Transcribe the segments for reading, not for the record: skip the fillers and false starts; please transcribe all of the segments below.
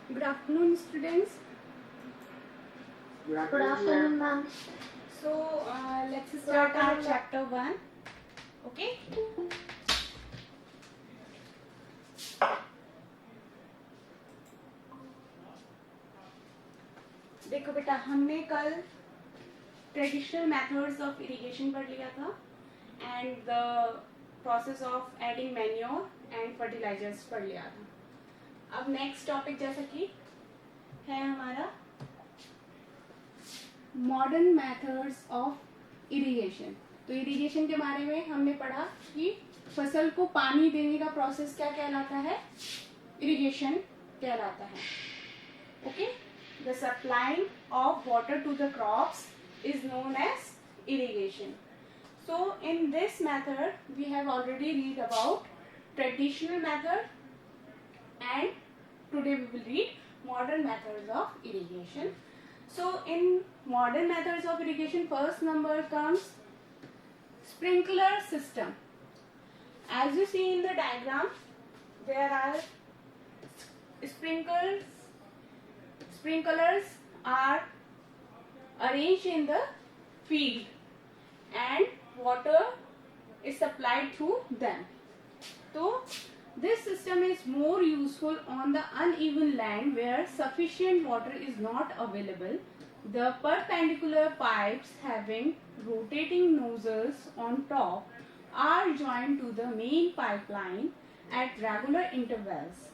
Good afternoon, students. Good afternoon, ma'am. So let's start our chapter 1. Okay. देखो बेटा, हमने कल ट्रेडिशनल मेथड्स ऑफ इरिगेशन पढ़ लिया था and the process of adding manure and fertilisers पढ़ लिया था. अब नेक्स्ट टॉपिक जैसा कि है हमारा मॉडर्न मेथड्स ऑफ इरिगेशन. तो इरिगेशन के बारे में हमने पढ़ा कि फसल को पानी देने का प्रोसेस क्या कहलाता है, इरिगेशन कहलाता है. Okay, the supplying of water to the crops is known as irrigation. So in this method we have already read about traditional method and today we will read modern methods of irrigation. So in modern methods of irrigation, first number comes sprinkler system. As you see in the diagram, there are sprinklers are arranged in the field and water is supplied through them. So this system is more useful on the uneven land where sufficient water is not available. The perpendicular pipes having rotating nozzles on top are joined to the main pipeline at regular intervals.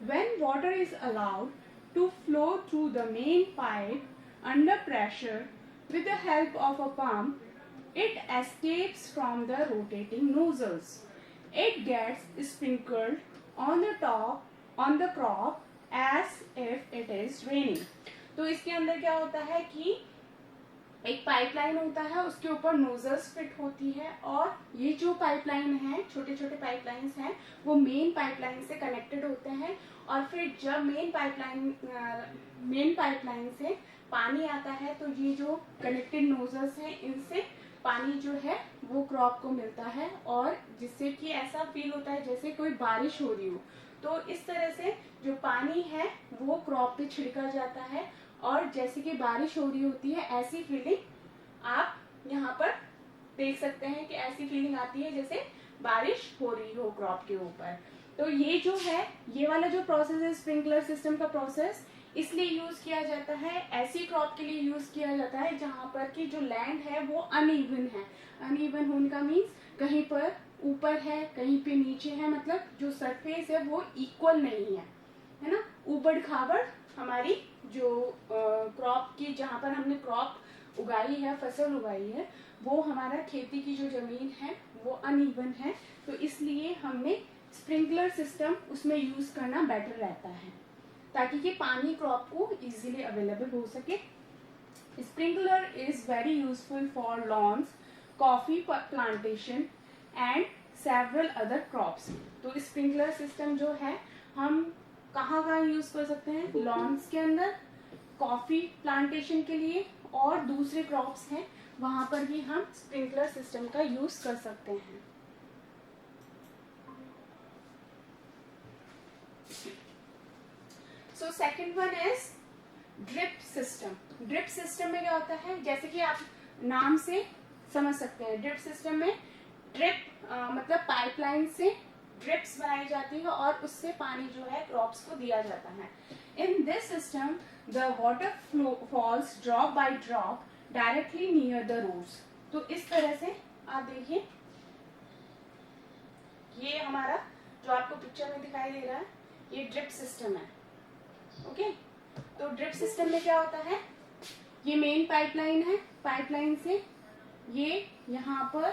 When water is allowed to flow through the main pipe under pressure with the help of a pump, it escapes from the rotating nozzles. It gets sprinkled on the top on the crop as if it is raining. तो इसके अंदर क्या होता है कि एक pipeline होता है, उसके ऊपर नोजल्स फिट होती है और ये जो पाइपलाइन है, छोटे छोटे पाइपलाइंस हैं, वो मेन पाइपलाइन से कनेक्टेड होते हैं. और फिर जब मेन पाइपलाइन से पानी आता है तो ये जो कनेक्टेड नोजल्स हैं, इनसे पानी जो है वो क्रॉप को मिलता है और जिससे कि ऐसा फील होता है जैसे कोई बारिश हो रही हो. तो इस तरह से जो पानी है वो क्रॉप पे छिड़का जाता है और जैसे कि बारिश हो रही होती है, ऐसी फीलिंग आप यहाँ पर देख सकते हैं कि ऐसी फीलिंग आती है जैसे बारिश हो रही हो क्रॉप के ऊपर. तो ये जो है, ये वाला जो प्रोसेस है स्प्रिंकलर सिस्टम का प्रोसेस, इसलिए यूज किया जाता है, ऐसी क्रॉप के लिए यूज किया जाता है जहाँ पर कि जो लैंड है वो अनइवन है. अनइवन होने का मीन्स कहीं पर ऊपर है, कहीं पे नीचे है, मतलब जो सरफेस है वो इक्वल नहीं है ना. ऊबड़ खाबड़ हमारी जो क्रॉप की, जहाँ पर हमने क्रॉप उगाई है, फसल उगाई है, वो हमारा खेती की जो जमीन है वो अनइवन है. तो इसलिए हमने स्प्रिंकलर सिस्टम उसमें यूज करना बेटर रहता है ताकि ये पानी क्रॉप को इजीली अवेलेबल हो सके. Sprinkler is very useful for lawns, coffee plantation and several other crops. तो स्प्रिंकलर सिस्टम जो है हम कहाँ कहाँ यूज कर सकते हैं, लॉन्स के अंदर, कॉफी प्लांटेशन के लिए और दूसरे क्रॉप्स हैं वहां पर भी हम स्प्रिंकलर सिस्टम का यूज कर सकते हैं. So second one is drip system. Drip system में क्या होता है, जैसे कि आप नाम से समझ सकते हैं, ड्रिप सिस्टम में ड्रिप मतलब पाइपलाइन से ड्रिप्स बनाई जाती है और उससे पानी जो है क्रॉप्स को दिया जाता है. In this system the water flow falls drop by drop directly near the roots. तो इस तरह से आप देखिए, ये हमारा जो आपको पिक्चर में दिखाई दे रहा है, ये ड्रिप सिस्टम है. ओके, तो ड्रिप सिस्टम में क्या होता है, ये मेन पाइपलाइन है, पाइपलाइन से ये यहाँ पर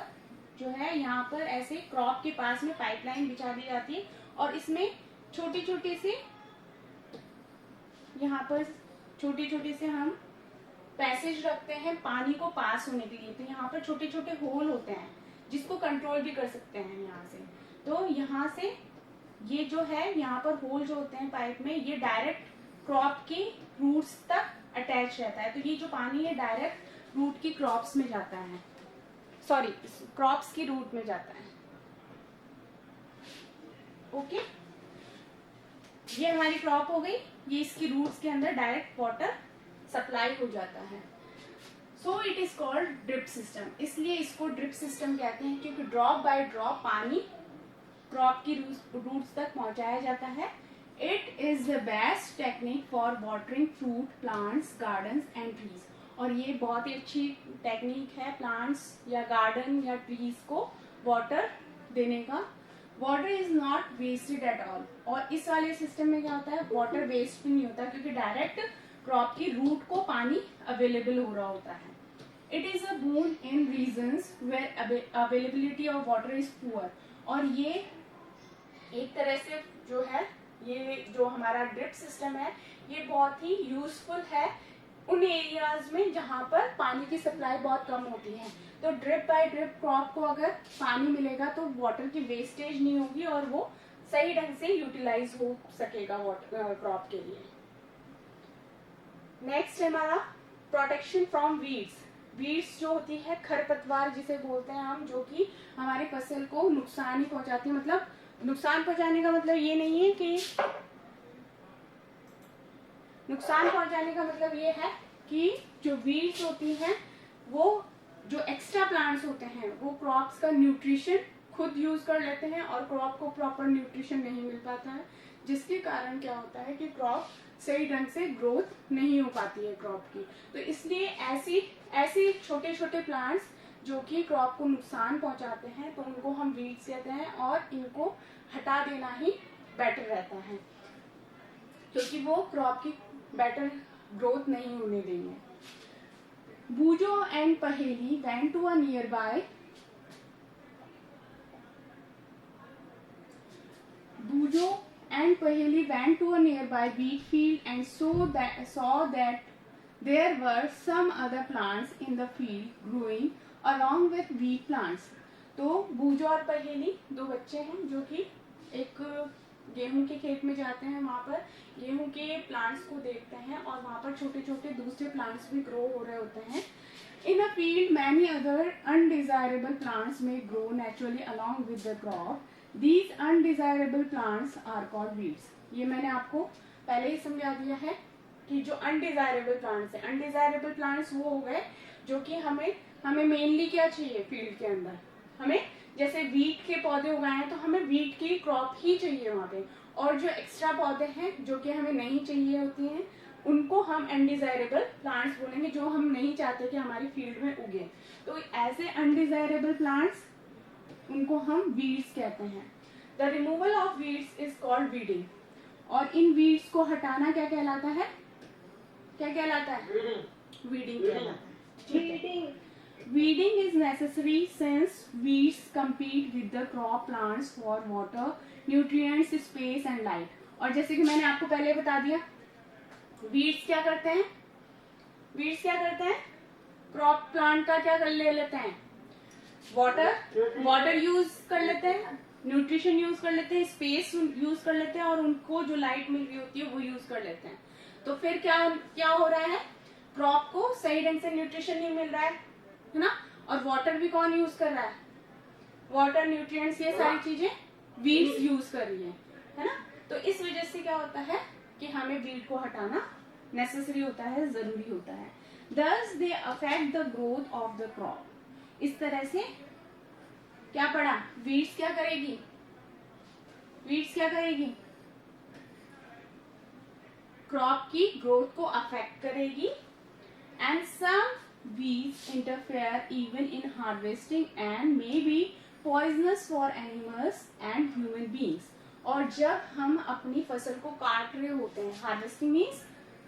जो है, यहाँ पर ऐसे क्रॉप के पास में पाइपलाइन बिछा दी जाती है और इसमें छोटी छोटी से, यहाँ पर छोटी छोटी से हम पैसेज रखते हैं पानी को पास होने के लिए. तो यहाँ पर छोटे छोटे होल होते हैं जिसको कंट्रोल भी कर सकते हैं यहाँ से. तो यहाँ से ये जो है, यहाँ पर होल जो होते हैं पाइप में, ये डायरेक्ट क्रॉप की रूट्स तक अटैच रहता है. तो ये जो पानी है डायरेक्ट रूट की क्रॉप्स में जाता है, सॉरी क्रॉप्स की रूट में जाता है. ओके, ये हमारी क्रॉप हो गई, ये इसकी रूट्स के अंदर डायरेक्ट वाटर सप्लाई हो जाता है। So it is called drip system. इसलिए इसको ड्रिप सिस्टम कहते हैं क्योंकि ड्रॉप बाय ड्रॉप पानी क्रॉप की रूट्स तक पहुंचाया जाता है। It is the best technique for watering fruit plants gardens and trees. और ये बहुत ही अच्छी टेक्निक है प्लांट्स या गार्डन या ट्रीज को वाटर देने का। Water is not wasted at all. और इस वाले सिस्टम में क्या होता है, वाटर वेस्ट भी नहीं होता क्योंकि डायरेक्ट क्रॉप की रूट को पानी अवेलेबल हो रहा होता है। It is a boon in regions where availability of water is poor. और ये एक तरह से जो है, ये जो हमारा ड्रिप सिस्टम है ये बहुत ही यूजफुल है उन एरियाज में जहाँ पर पानी की सप्लाई बहुत कम होती है। तो ड्रिप बाय ड्रिप क्रॉप को अगर पानी मिलेगा तो वाटर की वेस्टेज नहीं होगी और वो सही ढंग से यूटिलाइज हो सकेगा वाटर क्रॉप के लिए। नेक्स्ट है हमारा प्रोटेक्शन फ्रॉम वीड्स। वीड्स जो होती है खरपतवार जिसे बोलते हैं हम, जो कि हमारी फसल को नुकसान ही पहुंचाती है। मतलब नुकसान पहुंचाने का मतलब ये नहीं है कि नुकसान पहुंचाने का मतलब ये है कि जो वीड्स होती हैं वो जो एक्स्ट्रा प्लांट्स होते हैं वो क्रॉप्स का न्यूट्रिशन खुद यूज कर लेते हैं और क्रॉप को प्रॉपर न्यूट्रिशन नहीं मिल पाता है, जिसके कारण क्या होता है कि क्रॉप सही ढंग से ग्रोथ नहीं हो पाती है क्रॉप की। तो इसलिए ऐसे छोटे छोटे प्लांट्स जो कि क्रॉप को नुकसान पहुंचाते हैं तो उनको हम वीड्स कहते हैं और इनको हटा देना ही बेटर रहता है क्योंकि वो क्रॉप की बेटर ग्रोथ नहीं होने देंगे। Boojho and Paheli went to a nearby Bujo and Paheli went to a nearby wheat field and saw that there were some other plants in the field growing along with wheat plants. तो बूजो और पहेली दो बच्चे हैं जो कि एक गेहूं के खेत में जाते हैं, वहां पर गेहूं के प्लांट्स को देखते हैं और वहां पर छोटे छोटे दूसरे प्लांट्स भी ग्रो हो रहे होते हैं। In a field, many other undesirable plants may grow naturally along with the crop. These undesirable plants are called weeds. ये मैंने आपको पहले ही समझा दिया है कि जो अनडिजायरेबल प्लांट्स है, अनडिजायरेबल प्लांट्स वो हो गए जो कि हमें मेनली क्या चाहिए फील्ड के अंदर, हमें जैसे वीट के पौधे उगाए हैं तो हमें वीट की क्रॉप ही चाहिए वहाँ पे, और जो एक्स्ट्रा पौधे हैं जो कि हमें नहीं चाहिए होती हैं उनको हम अनडिजायरेबल प्लांट्स बोलेंगे, जो हम नहीं चाहते कि हमारी फील्ड में उगे। तो ऐसे अनडिजायरेबल प्लांट्स उनको हम वीड्स कहते हैं। The removal of weeds is called weeding. और इन वीड्स को हटाना क्या कहलाता है, क्या कहलाता है, वीडिंग कहलाता है। ठीक है, weeding is necessary since weeds compete with the crop plants for water, nutrients, space and light। और जैसे कि मैंने आपको पहले बता दिया, वीड्स क्या करते हैं, वीड्स क्या करते हैं, क्रॉप प्लांट का क्या कर ले लेते हैं, वाटर यूज कर लेते हैं, न्यूट्रिशन यूज कर लेते हैं, स्पेस यूज कर लेते हैं और उनको जो लाइट मिल रही होती है वो यूज कर लेते हैं। तो फिर क्या हो रहा है, क्रॉप को सही ढंग से न्यूट्रिशन नहीं मिल रहा है ना, और वाटर भी कौन यूज कर रहा है, वाटर, न्यूट्रिएंट्स, ये सारी चीजें वीड्स यूज कर रही है ना। तो इस वजह से क्या होता है कि हमें वीड को हटाना नेसेसरी होता है, जरूरी होता है। Thus they affect the growth of the crop। इस तरह से क्या पढ़ा, वीड्स क्या करेगी, वीड्स क्या करेगी, क्रॉप की ग्रोथ को अफेक्ट करेगी। And some weeds interfere even in harvesting and may be poisonous for animals and human beings। और जब हम अपनी फसल को काट रहे होते हैं, हार्वेस्टिंग मीन्स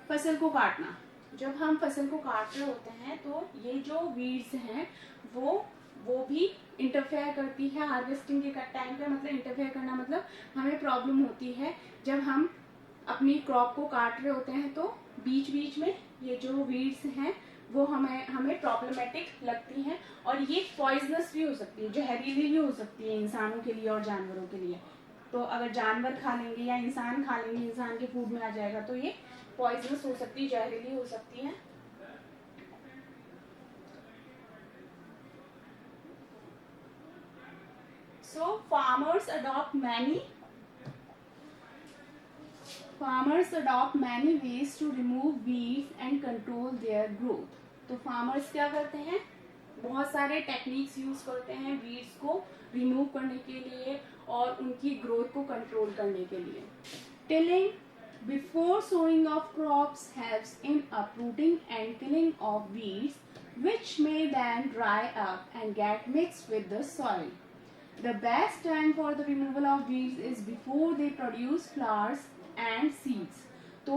फसल को काटना, जब हम फसल को काट रहे होते हैं तो ये जो वीड्स हैं वो भी इंटरफेयर करती है हार्वेस्टिंग के टाइम पे। मतलब इंटरफेयर करना मतलब हमें प्रॉब्लम होती है जब हम अपनी क्रॉप को काट रहे होते हैं तो बीच बीच में ये जो वीड्स हैं वो हमें प्रॉब्लमेटिक लगती हैं और ये पॉइजनस भी हो सकती है, जहरीली भी हो सकती है इंसानों के लिए और जानवरों के लिए। तो अगर जानवर खा लेंगे या इंसान खा लेंगे, इंसान के फूड में आ जाएगा तो ये पॉइजनस हो सकती है, जहरीली हो सकती है। So farmers adopt many farmers adopt many ways to remove weeds and control their growth. तो फार्मर्स क्या करते हैं, बहुत सारे टेक्निक्स यूज करते हैं वीड्स को रिमूव करने के लिए और उनकी ग्रोथ को कंट्रोल करने के लिए। Tilling before sowing of crops helps in uprooting and killing of weeds, which may then dry up and get mixed with the soil. The best time for the removal of weeds is before they produce flowers and seeds. तो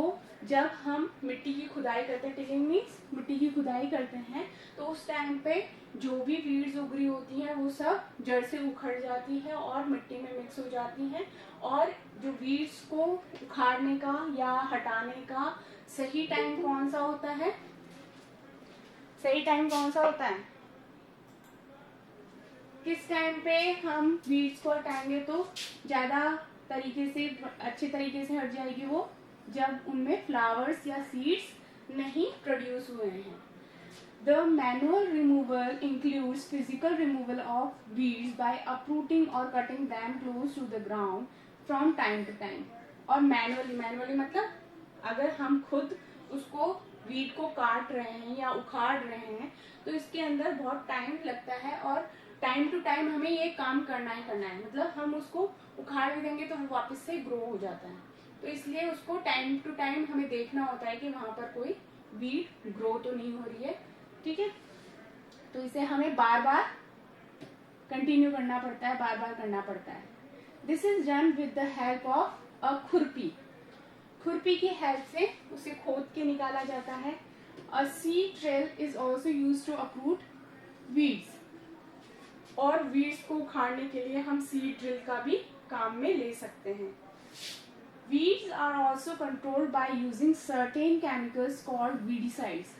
जब हम मिट्टी की खुदाई करते हैं, tilling means मिट्टी की खुदाई करते हैं, तो उस टाइम पे जो भी वीड्स उग रही होती हैं वो सब जड़ से उखड़ जाती है और मिट्टी में मिक्स हो जाती हैं। और जो वीड्स को उखाड़ने का या हटाने का सही टाइम कौन सा होता है, सही टाइम कौन सा होता है, किस टाइम पे हम वीड्स को हटाएंगे तो ज्यादा तरीके से, अच्छे तरीके से हट जाएगी वो, जब उनमें फ्लावर्स या सीड्स नहीं प्रोड्यूस हुए हैं। The manual removal includes physical removal of weeds by uprooting or cutting them close to the ground from time to time. और मैनुअली मतलब अगर हम खुद उसको वीड को काट रहे हैं या उखाड़ रहे हैं तो इसके अंदर बहुत टाइम लगता है और टाइम टू टाइम हमें ये काम करना ही करना है। मतलब हम उसको उखाड़ भी देंगे तो वो वापस से ग्रो हो जाता है, तो इसलिए उसको टाइम टू टाइम हमें देखना होता है कि वहां पर कोई वीड ग्रो तो नहीं हो रही है। ठीक है, तो इसे हमें बार बार कंटिन्यू करना पड़ता है, बार बार करना पड़ता है। This is done with the help of a खुरपी। खुरपी की हेल्प से उसे खोद के निकाला जाता है। A seed drill is also use to uproot weeds. और वीड्स को उखाड़ने के लिए हम सीड ड्रिल का भी काम में ले सकते हैं। Weeds are also controlled by using certain chemicals called weedicides.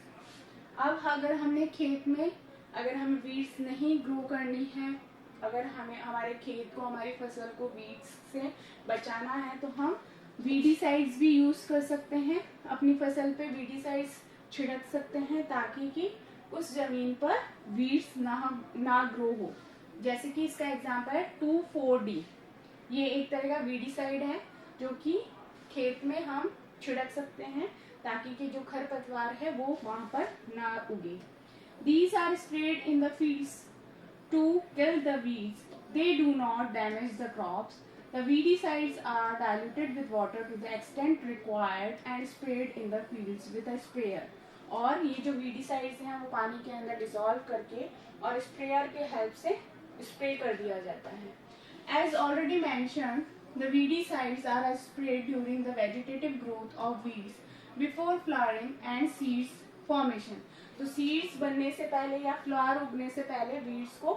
अब अगर हमने खेत में, अगर हमें वीड्स नहीं ग्रो करनी है, अगर हमें हमारे खेत को, हमारी फसल को वीड्स से बचाना है तो हम वीडिसाइड्स भी यूज कर सकते हैं। अपनी फसल पे वीडिसाइड्स छिड़क सकते हैं ताकि कि उस जमीन पर वीड्स ना ग्रो हो। जैसे कि इसका एग्जांपल है 2,4-D। ये एक तरह का वीडिसाइड है जो कि खेत में हम छिड़क सकते हैं ताकि कि जो खरपतवार है वो वहां पर ना उगे। These are sprayed in the fields to kill the weeds. They do not damage the crops. The weedicides are diluted with water to the extent required and sprayed in the fields with a sprayer. और ये जो weedicides हैं वो पानी के अंदर dissolve करके और स्प्रेयर के हेल्प से स्प्रे कर दिया जाता है। As already mentioned, the weedicides are sprayed during the vegetative growth of weeds before flowering and seeds formation. तो सीड्स बनने से पहले या फ्लावर उगने से पहले वीड्स को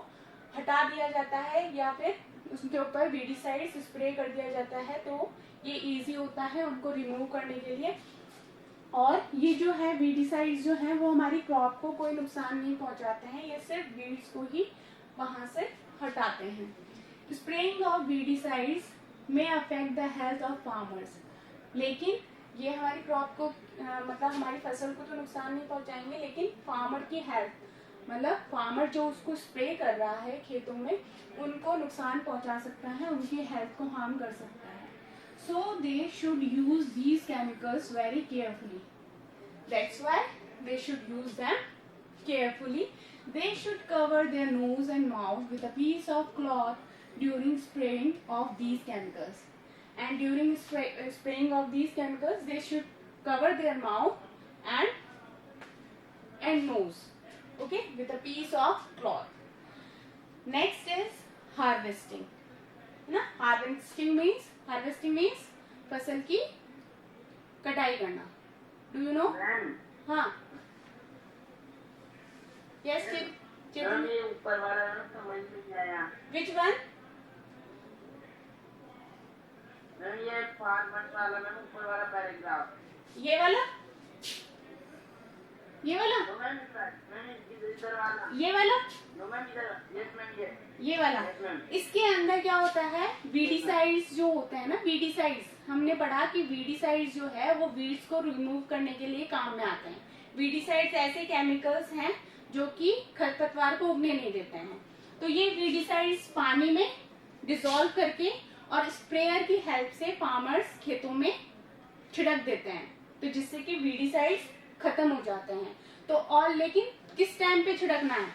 हटा दिया जाता है या फिर उसके ऊपर वीडिसाइड्स स्प्रे कर दिया जाता है, तो ये इजी होता है उनको रिमूव करने के लिए। और ये जो है वीडिसाइड्स जो है वो हमारी क्रॉप को कोई नुकसान नहीं पहुंचाते हैं, ये सिर्फ वीड्स को ही वहां से हटाते हैं। स्प्रेइंग ऑफ वीडिसाइड्स में affect the health of farmers. लेकिन ये हमारी क्रॉप को मतलब हमारी फसल को तो नुकसान नहीं पहुंचाएंगे, लेकिन फार्मर की हेल्थ, मतलब फार्मर जो उसको स्प्रे कर रहा है खेतों में, उनको नुकसान पहुंचा सकता है, उनकी हेल्थ को हार्म कर सकता है। So they should use these chemicals very carefully. That's why they should use them carefully. They should cover their nose and mouth with a piece of cloth during spraying of these chemicals. And during spraying of these chemicals, they should cover their mouth and nose, okay, with a piece of cloth. Next is harvesting. ना, harvesting means फसल की कटाई करना। Do you know? हाँ, yes चेतन, ऊपर वाला ना समझ नहीं आया। Which one? ये फार्मर्स वाला ना, ऊपर वाला पैराग्राफ, ये वाला, ये वाला, इधर वाला, ये वाला, यस मैम, ये वाला। इसके अंदर क्या होता है, वीडिसाइड्स जो होते हैं ना, वीडिसाइड्स हमने पढ़ा कि वीडिसाइड्स जो है वो वीड्स को रिमूव करने के लिए काम में आते हैं। वीडिसाइड्स ऐसे केमिकल्स हैं जो कि खरपतवार को उगने नहीं देते हैं। तो ये वीडिसाइड्स पानी में डिसॉल्व करके और स्प्रेयर की हेल्प से फार्मर्स खेतों में छिड़क देते हैं, तो जिससे कि वीडीसाइड्स खत्म हो जाते हैं। तो और लेकिन किस टाइम पे छिड़कना है?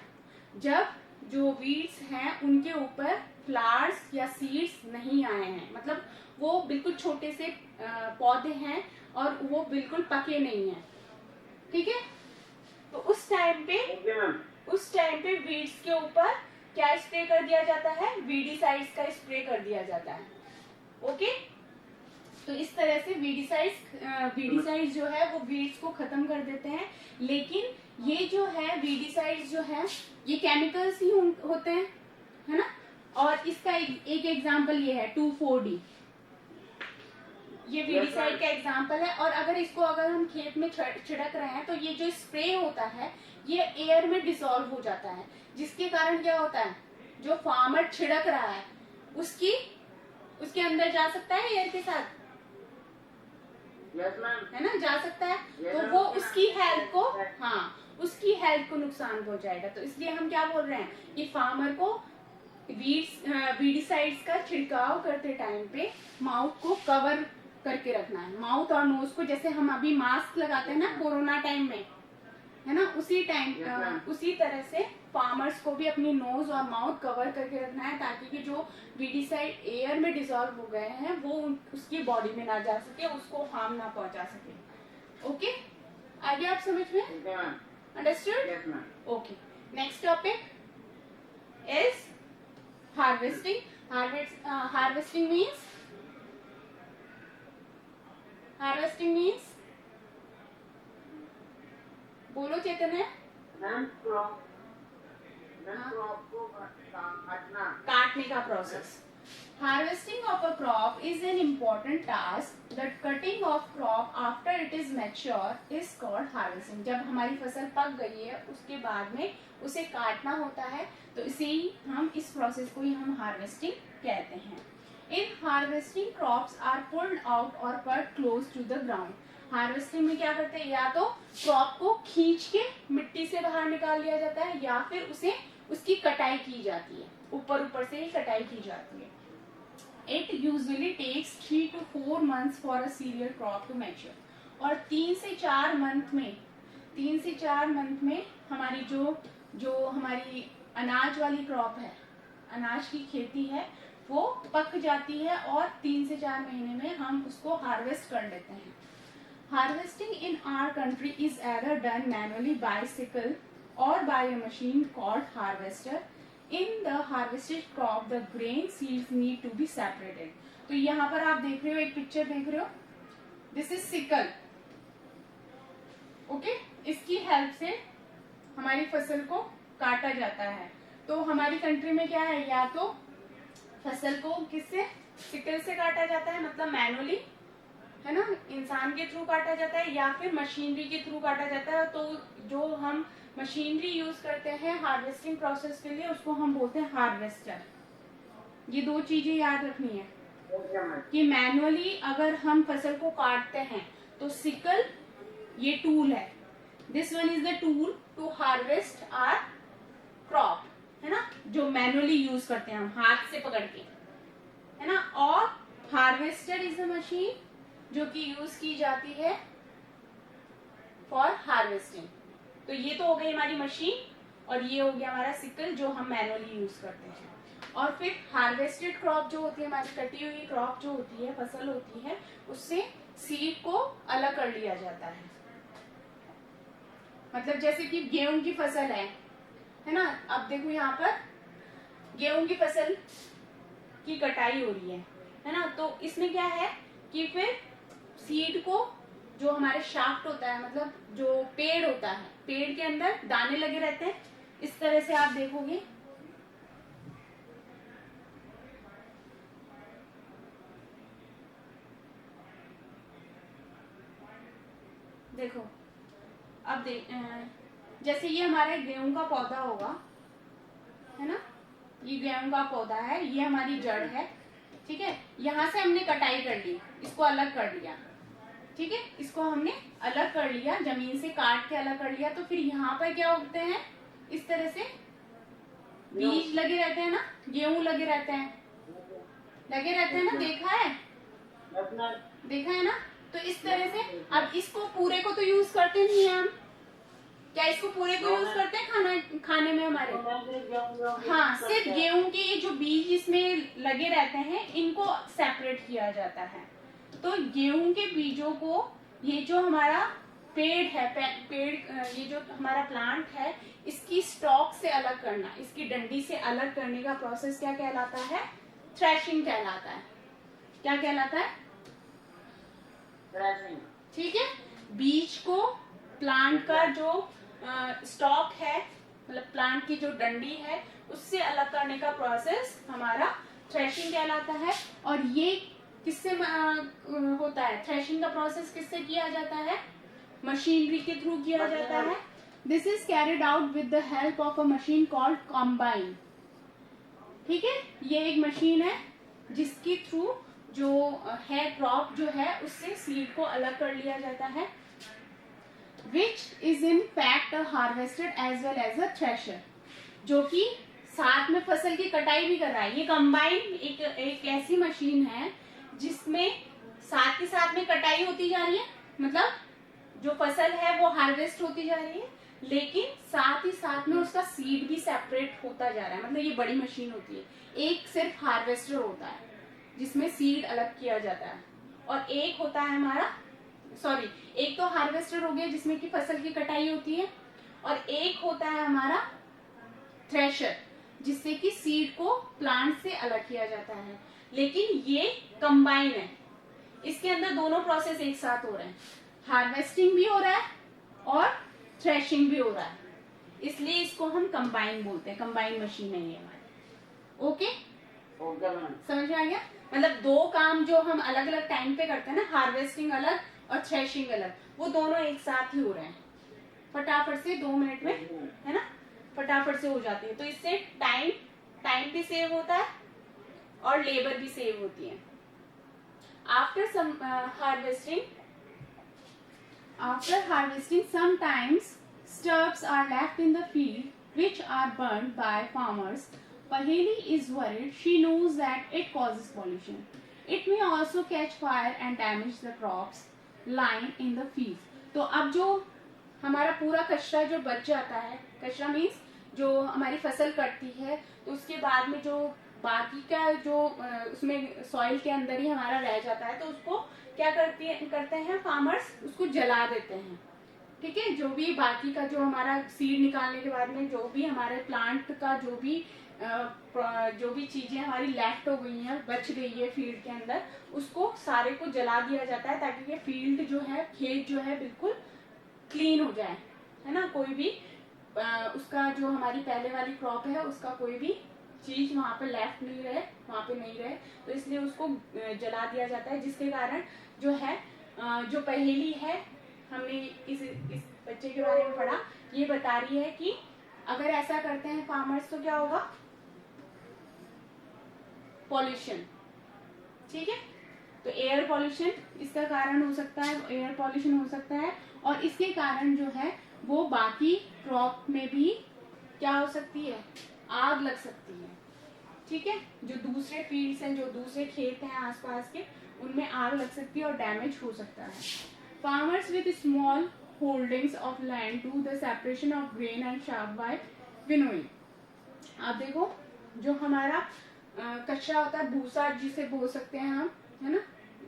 जब जो वीड्स हैं उनके ऊपर फ्लावर्स या सीड्स नहीं आए हैं, मतलब वो बिल्कुल छोटे से पौधे हैं और वो बिल्कुल पके नहीं हैं, ठीक है। तो उस टाइम पे वीड्स के ऊपर क्या स्प्रे कर दिया जाता है? वीडीसाइड्स का स्प्रे कर दिया जाता है। ओके, तो इस तरह से वीडीसाइड्स जो है वो वीड्स को खत्म कर देते हैं। लेकिन ये जो है वीडीसाइड्स जो है ये केमिकल्स ही होते हैं, है ना। और इसका एक एग्जांपल ये है 2,4-D, ये वीडीसाइड का एग्जांपल है। और अगर हम खेत में छिड़क रहे हैं तो ये जो स्प्रे होता है ये एयर में डिसॉल्व हो जाता है, जिसके कारण क्या होता है, जो फार्मर छिड़क रहा है उसके अंदर जा सकता है एयर के साथ, है ना, जा सकता है। तो वो उसकी हेल्थ को नुकसान पहुंचाएगा। तो इसलिए हम क्या बोल रहे हैं कि फार्मर को वीडीसाइड्स का छिड़काव करते टाइम पे माउथ को कवर करके रखना है, माउथ और नोज को। जैसे हम अभी मास्क लगाते हैं ना कोरोना टाइम में, है ना, उसी तरह से फार्मर्स को भी अपनी नोज और माउथ कवर करके रखना है, ताकि कि जो वीडीसाइड एयर में डिसॉल्व हो गए हैं वो उसकी बॉडी में ना जा सके, उसको हार्म ना पहुंचा सके। ओके, आगे आप समझ में? Understood? Okay, next topic is harvesting. Harvesting means बोलो चैतन्य। काटने का process. Harvesting of a crop is an important task. The cutting of crop after it is mature is called harvesting. जब हमारी फसल पक गई है उसके बाद में उसे काटना होता है, तो इस प्रोसेस को ही हम हार्वेस्टिंग कहते हैं। In harvesting, crops are pulled out or cut close to the ground. Harvesting में क्या करते हैं, या तो क्रॉप को खींच के मिट्टी से बाहर निकाल लिया जाता है या फिर उसकी कटाई की जाती है, ऊपर से ही कटाई की जाती है। It usually takes 3 to 4 months for a cereal crop to mature. और 3 से 4 मंथ में हमारी जो हमारी अनाज वाली क्रॉप है, अनाज की खेती है, वो पक जाती है और 3 से 4 महीने में हम उसको हार्वेस्ट कर लेते हैं। Harvesting in our country is either done manually by sickle or by a machine called harvester. In the harvested crop, the grain seeds need to be separated. तो यहाँ पर आप देख रहे हो, एक पिक्चर देख रहे हो, दिस इज सिकल। ओके, इसकी हेल्प से हमारी फसल को काटा जाता है। तो हमारी कंट्री में क्या है, या तो फसल को किससे, सिकल से काटा जाता है, मतलब मैनुअली, है ना, इंसान के थ्रू काटा जाता है, या फिर मशीनरी के थ्रू काटा जाता है। तो जो हम मशीनरी यूज करते हैं हार्वेस्टिंग प्रोसेस के लिए उसको हम बोलते हैं हार्वेस्टर। ये 2 चीजें याद रखनी है कि मैनुअली अगर हम फसल को काटते हैं तो सिकल ये टूल है, this one is the tool to harvest our crop, है ना, जो मैनुअली यूज करते हैं हम हाथ से पकड़ के, है ना। और हार्वेस्टर इज द मशीन जो कि यूज की जाती है फॉर हार्वेस्टिंग। तो ये तो हो गई हमारी मशीन और ये हो गया हमारा सिकल जो हम मैनुअली यूज करते हैं। और फिर हार्वेस्टेड क्रॉप जो होती है, हमारी कटी हुई क्रॉप जो होती है, फसल होती है, उससे सीड को अलग कर लिया जाता है। मतलब जैसे कि गेहूं की फसल है ना, अब देखो यहाँ पर गेहूं की फसल की कटाई हो रही है ना। तो इसमें क्या है कि फिर सीड को, जो हमारे शाफ्ट होता है, मतलब जो पेड़ होता है, पेड़ के अंदर दाने लगे रहते हैं, इस तरह से आप देखोगे, देखो अब जैसे ये हमारा गेहूं का पौधा होगा, है ना, ये गेहूं का पौधा है, ये हमारी जड़ है, ठीक है। यहाँ से हमने कटाई कर ली, इसको अलग कर लिया, ठीक है, इसको हमने अलग कर लिया, जमीन से काट के अलग कर लिया। तो फिर यहाँ पर क्या उगते हैं, इस तरह से बीज लगे रहते हैं ना, गेहूं लगे रहते हैं ना, देखा है ना। तो इस तरह से अब इसको पूरे को तो यूज करते नहीं है हम, क्या इसको पूरे को यूज करते हैं खाने में हमारे? हाँ, सिर्फ गेहूं के ये जो बीज इसमें लगे रहते हैं इनको सेपरेट किया जाता है। तो गेहूं के बीजों को, ये जो हमारा पेड़ है, ये जो हमारा प्लांट है, इसकी स्टॉक से अलग करना, इसकी डंडी से अलग करने का प्रोसेस क्या कहलाता है? थ्रेशिंग कहलाता है। क्या कहलाता है? थ्रेशिंग। ठीक है, बीज को प्लांट का जो स्टॉक है, मतलब प्लांट की जो डंडी है, उससे अलग करने का प्रोसेस हमारा थ्रेशिंग कहलाता है। और ये किससे होता है? थ्रेशिंग का प्रोसेस किससे किया जाता है? मशीनरी के थ्रू किया जाता है। This is carried out with the help of a machine called combine. ठीक है, ये एक मशीन है जिसके थ्रू जो है क्रॉप जो है उससे सीड को अलग कर लिया जाता है, which is in fact harvested as well as a thresher, जो कि साथ में फसल की कटाई भी कर रहा है। ये कंबाइन एक ऐसी मशीन है जिसमें साथ के साथ में कटाई होती जा रही है, मतलब जो फसल है वो हार्वेस्ट होती जा रही है, लेकिन साथ ही साथ में उसका सीड भी सेपरेट होता जा रहा है। मतलब ये बड़ी मशीन होती है। एक सिर्फ हार्वेस्टर होता है जिसमें सीड अलग किया जाता है, और एक होता है हमारा, सॉरी, एक तो हार्वेस्टर हो गया जिसमें कि फसल की कटाई होती है, और एक होता है हमारा थ्रेशर जिससे कि सीड को प्लांट से अलग किया जाता है। लेकिन ये कंबाइन है, इसके अंदर दोनों प्रोसेस एक साथ हो रहे हैं, हार्वेस्टिंग भी हो रहा है और थ्रेशिंग भी हो रहा है, इसलिए इसको हम कंबाइन बोलते हैं। कंबाइन मशीन है ये हमारी। ओके, समझ में आ गया? मतलब दो काम जो हम अलग अलग टाइम पे करते हैं ना, हार्वेस्टिंग अलग और थ्रेशिंग अलग, वो दोनों एक साथ ही हो रहे हैं। फटाफट से 2 मिनट में, है ना, फटाफट से हो जाती है। तो इससे टाइम भी सेव होता है और लेबर भी सेव होती है। After harvesting sometimes stubs are left in the field which are burned by farmers. Paheli is worried. She knows that it causes pollution. It may also catch fire and damage the crops lying in the field. तो अब जो हमारा पूरा कचरा जो बच जाता है, कचरा मीन्स जो हमारी फसल कटती है, तो उसके बाद में जो बाकी का जो उसमें सॉइल के अंदर ही हमारा रह जाता है, तो उसको क्या करते हैं फार्मर्स, उसको जला देते हैं। ठीक है, जो भी बाकी का जो हमारा सीड निकालने के बाद में जो भी हमारे प्लांट का जो भी चीजें हमारी लेफ्ट हो गई हैं, बच गई है फील्ड के अंदर, उसको सारे को जला दिया जाता है ताकि ये फील्ड जो है, खेत जो है, बिल्कुल क्लीन हो जाए, है ना। कोई भी उसका जो हमारी पहले वाली क्रॉप है उसका कोई भी चीज वहां पे लेफ्ट नहीं रहे, वहां पे नहीं रहे, तो इसलिए उसको जला दिया जाता है। जिसके कारण जो है जो पहेली है, हमने इस बच्चे के बारे में पढ़ा, ये बता रही है कि अगर ऐसा करते हैं फार्मर्स तो क्या होगा? पॉल्यूशन। ठीक है, तो एयर पॉल्यूशन इसका कारण हो सकता है, एयर पॉल्यूशन हो सकता है, और इसके कारण जो है वो बाकी क्रॉप में भी क्या हो सकती है? आग लग सकती है। ठीक है, जो दूसरे फील्ड्स हैं, जो दूसरे खेत हैं आसपास के, उनमें आग लग सकती है और डैमेज हो सकता है। Farmers with small holdings of land do the separation of grain and chaff by winnowing. आप देखो, जो हमारा कचरा होता है, भूसा जिसे बोल सकते हैं हम, है ना,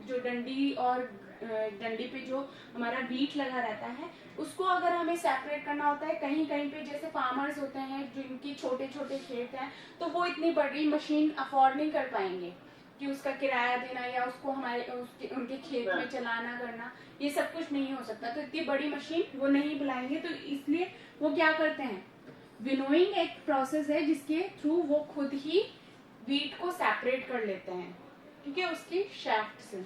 जो डंडी और डंडी पे जो हमारा बीट लगा रहता है, उसको अगर हमें सेपरेट करना होता है, कहीं कहीं पे जैसे फार्मर्स होते हैं जिनकी छोटे छोटे खेत हैं, तो वो इतनी बड़ी मशीन अफोर्ड नहीं कर पाएंगे कि उसका किराया देना या उसको उनके खेत में चलाना करना, ये सब कुछ नहीं हो सकता। तो इतनी बड़ी मशीन वो नहीं बुलाएंगे, तो इसलिए वो क्या करते हैं? विनोइंग एक प्रोसेस है जिसके थ्रू वो खुद ही वीट को सेपरेट कर लेते हैं, ठीक है, उसकी शाफ्ट से,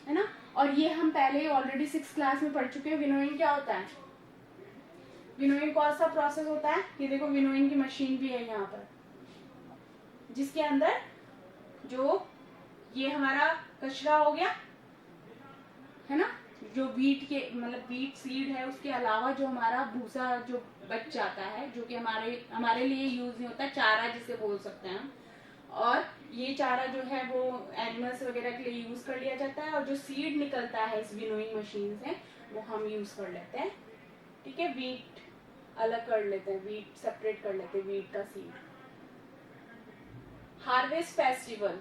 है ना। और ये हम पहले ऑलरेडी 6th क्लास में पढ़ चुके हैं। विनोइंग क्या होता है? विनोइंग कौन सा प्रोसेस होता है? ये देखो, विनोइंग की मशीन भी है यहाँ पर, जिसके अंदर जो ये हमारा कचरा हो गया, है ना, जो वीट के मतलब वीट सीड है, उसके अलावा जो हमारा भूसा जो बच जाता है, जो कि हमारे लिए यूज नहीं होता, चारा जिसे बोल सकते हैं हम, और ये चारा जो है वो एनिमल्स वगैरह के लिए यूज कर लिया जाता है, और जो सीड निकलता है इस विनोइंग मशीन से वो हम यूज कर लेते हैं। ठीक है, वीट अलग कर लेते हैं, वीट सेपरेट कर लेते हैं, वीट का seed. Harvest festival,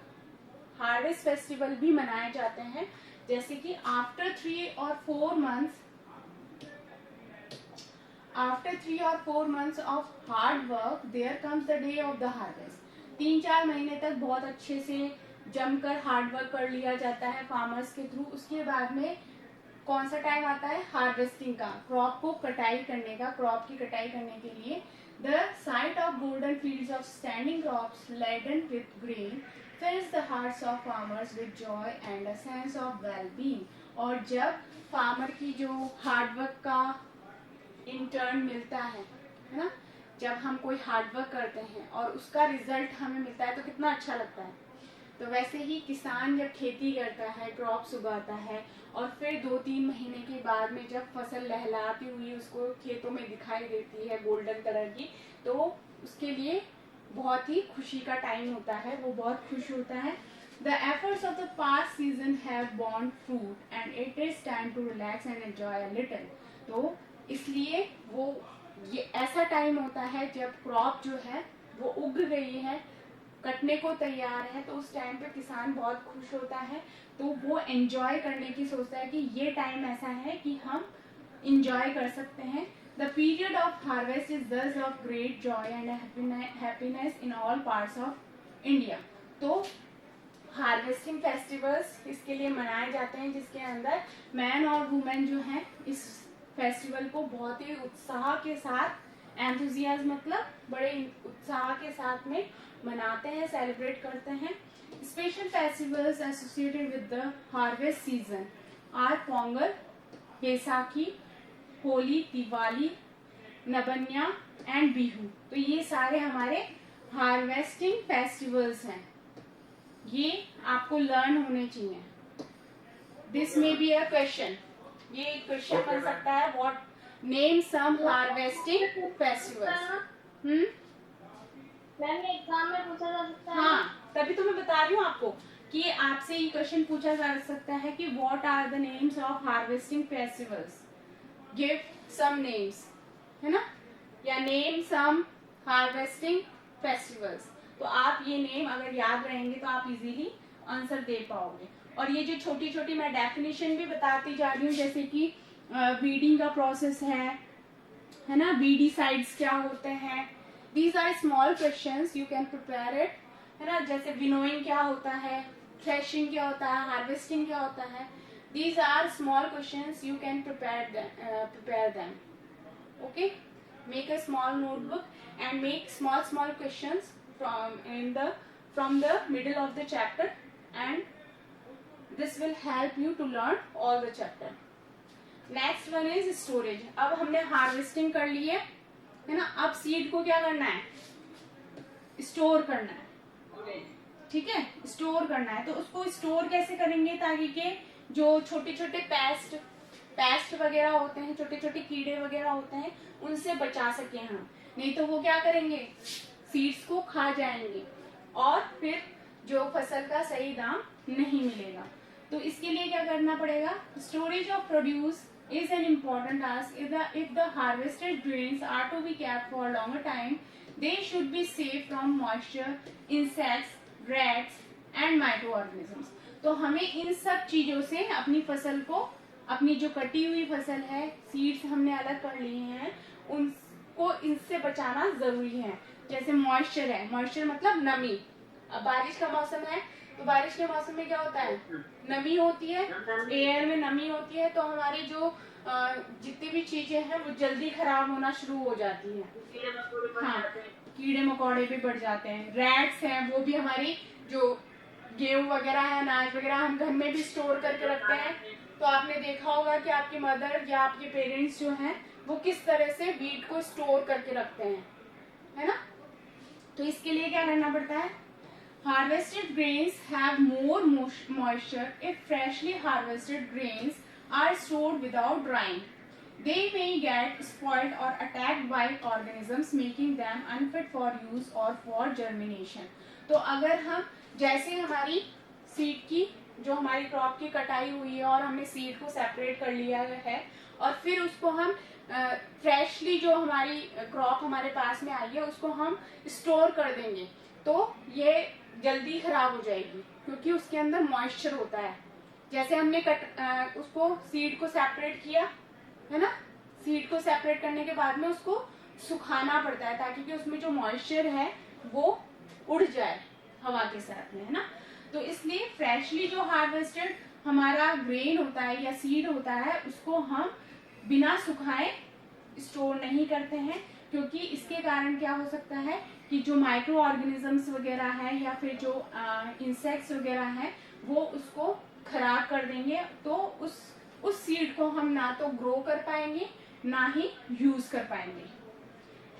harvest festival भी मनाए जाते हैं, जैसे कि आफ्टर 3 और 4 मंथ्स, आफ्टर 3 और 4 months of hard work there comes the day of the harvest. 3-4 महीने तक बहुत अच्छे से जमकर हार्ड वर्क कर लिया जाता है फार्मर्स के थ्रू। उसके बाद में कौन सा टाइम आता है? हार्वेस्टिंग का, क्रॉप को कटाई करने का। क्रॉप की कटाई करने के लिए the sight of golden fields of standing crops laden with grain fills the hearts of farmers with joy and a sense of well-being. और जब फार्मर की जो हार्डवर्क का इंटर्न मिलता है ना, जब हम कोई हार्डवर्क करते हैं और उसका रिजल्ट हमें मिलता है तो कितना अच्छा लगता है। तो वैसे ही किसान जब खेती करता है, क्रॉप्स उगाता है, और फिर 2-3 महीने के बाद में जब फसल लहलाती हुई उसको खेतों में दिखाई देती है गोल्डन कलर की, तो उसके लिए बहुत ही खुशी का टाइम होता है, वो बहुत खुश होता है। The efforts of the past season have borne fruit and it is time to relax and enjoy a little. तो इसलिए वो ये ऐसा टाइम होता है जब क्रॉप जो है वो उग गई है, कटने को तैयार है, तो उस टाइम पे किसान बहुत खुश होता है। तो वो एंजॉय करने की सोचता है कि ये टाइम ऐसा है कि हम एंजॉय कर सकते हैं। The period of harvest is thus of great joy and happiness in all parts of India. तो हार्वेस्टिंग फेस्टिवल्स इसके लिए मनाए जाते हैं, जिसके अंदर मैन और वुमेन जो हैं इस फेस्टिवल को बहुत ही उत्साह के साथ, एंथुजियाज्म मतलब बड़े उत्साह के साथ में मनाते हैं, सेलिब्रेट करते हैं। Special festivals associated with the harvest season are Pongal, Baisakhi, Holi, Diwali, Nabanna and Bihu. तो ये सारे हमारे हार्वेस्टिंग फेस्टिवल्स हैं, ये आपको लर्न होने चाहिए। दिस में बी अ क्वेश्चन, ये एक क्वेश्चन बन सकता है। What name some harvesting festivals. Ma'am exam में पूछा जा सकता है। हाँ, तभी तो मैं बता रही हूँ आपको कि आपसे ये क्वेश्चन पूछा जा सकता है कि what are the names of harvesting festivals, give some names, है ना, या नेम सम हार्वेस्टिंग फेस्टिवल्स। तो आप ये नेम अगर याद रहेंगे तो आप इजीली आंसर दे पाओगे। और ये जो छोटी छोटी मैं डेफिनेशन भी बताती जा रही हूँ, जैसे कि बीडिंग का प्रोसेस है ना, बीडीसाइड्स क्या होते हैं, these are small questions you can prepare it, है ना। जैसे विनोइंग क्या होता है, थ्रेशिंग क्या होता है, हार्वेस्टिंग क्या होता है, these are small questions you can prepare them. Okay, make a small notebook and make small questions from the middle of the chapter, and this will help you to learn all the chapter. Next one is storage. अब हमने harvesting कर ली है ना, अब seed को क्या करना है? स्टोर करना है, ठीक है, स्टोर करना है। तो उसको स्टोर कैसे करेंगे ताकि के जो छोटे छोटे पेस्ट वगैरह होते हैं, छोटे छोटे कीड़े वगैरह होते हैं, उनसे बचा सके हम। नहीं तो वो क्या करेंगे? सीड्स को खा जाएंगे और फिर जो फसल का सही दाम नहीं मिलेगा। तो इसके लिए क्या करना पड़ेगा? Storage of produce is an important task. If the harvested grains are to be kept for a longer time, they should be safe from moisture, insects, rats and microorganisms. तो हमें इन सब चीजों से अपनी फसल को, अपनी जो कटी हुई फसल है, सीड्स हमने अलग कर लिए हैं, उनको इनसे बचाना जरूरी है। जैसे मॉइस्चर है, मॉइस्चर मतलब नमी। अब बारिश का मौसम है तो बारिश के मौसम में क्या होता है? नमी होती है, एयर में नमी होती है, तो हमारी जो जितनी भी चीजें हैं वो जल्दी खराब होना शुरू हो जाती है। हाँ, कीड़े मकोड़े भी बढ़ जाते हैं, रैट्स हैं, वो भी हमारी जो गेहूं वगैरह है, अनाज वगैरह हम घर में भी स्टोर करके रखते हैं। तो आपने देखा होगा कि आपकी मदर या आपके पेरेंट्स जो हैं वो किस तरह से वीट को स्टोर करके रखते हैं, है ना। तो इसके लिए क्या करना पड़ता है? Harvested grains have more moisture if freshly harvested grains are stored without drying. They may get spoiled or attacked by organisms, making them unfit for use or for germination. तो अगर हम जैसे हमारी सीड की जो हमारी क्रॉप की कटाई हुई है और हमने सीड को सेपरेट कर लिया है और फिर उसको हम फ्रेशली जो हमारी क्रॉप हमारे पास में आई है उसको हम स्टोर कर देंगे तो ये जल्दी खराब हो जाएगी क्योंकि उसके अंदर मॉइस्चर होता है। जैसे हमने उसको सीड को सेपरेट किया है ना, सीड को सेपरेट करने के बाद में उसको सुखाना पड़ता है ताकि कि उसमें जो मॉइस्चर है वो उड़ जाए हवा के साथ में, है ना। तो इसलिए फ्रेशली जो हार्वेस्टेड हमारा ग्रेन होता है या सीड होता है उसको हम बिना सुखाए स्टोर नहीं करते हैं क्योंकि इसके कारण क्या हो सकता है कि जो माइक्रो ऑर्गेनिजम्स वगैरह है या फिर जो इंसेक्ट्स वगैरह हैं वो उसको खराब कर देंगे, तो उस सीड को हम ना तो ग्रो कर पाएंगे ना ही यूज कर पाएंगे।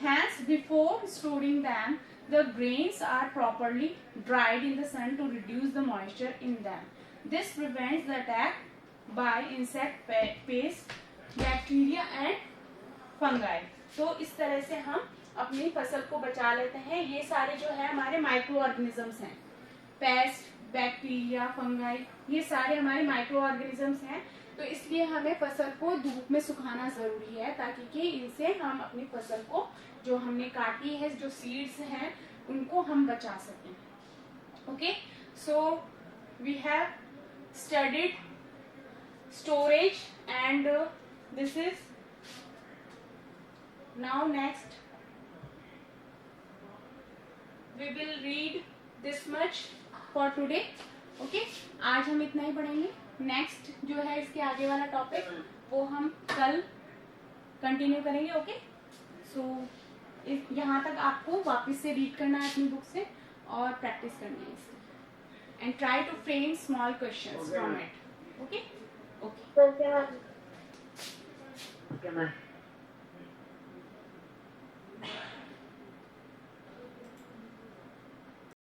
Hence, before storing them, the grains are properly dried in the sun to reduce the moisture in them. This prevents the attack by insect pests, bacteria and fungi. तो इस तरह से हम अपनी फसल को बचा लेते हैं। ये सारे जो है हमारे माइक्रो ऑर्गेनिजम्स हैं, पेस्ट, बैक्टीरिया, फंगाई, ये सारे हमारे माइक्रो ऑर्गेनिजम्स हैं। तो इसलिए हमें फसल को धूप में सुखाना जरूरी है ताकि कि इनसे हम अपनी फसल को जो हमने काटी है, जो सीड्स हैं, उनको हम बचा सकें। Okay, so we have studied storage and this is now next we will read this much for today. Okay, आज हम इतना ही पढ़ेंगे। नेक्स्ट जो है इसके आगे वाला टॉपिक वो हम कल कंटिन्यू करेंगे। ओके, सो यहाँ तक आपको वापस से रीड करना है अपनी बुक से और प्रैक्टिस करनी है इसकी and try to frame small questions from it. Okay okay okay ma'am. Okay ma'am.